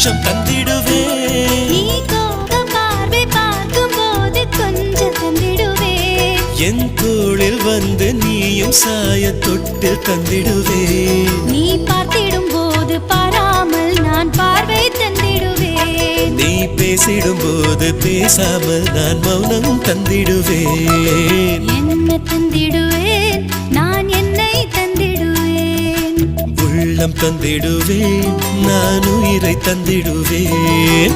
நிமிஷம் தந்திடுவேன். நீ கோப பார்வை பார்க்கும் போது கொஞ்சம் தந்திடுவேன். என் தோளில் வந்து நீயும் சாய தொட்டு தந்திடுவேன். நீ பார்த்திடும் போது பாராமல் நான் பார்வை தந்திடுவேன். நீ பேசிடும் போது பேசாமல் நான் மௌனம் தந்திடுவேன். என்ன தந்திடுவேன் நான் என்னை தந்திடுவேன். உள்ளம் தந்திடுவேன் நான் உயிரை தந்திடுவேன்.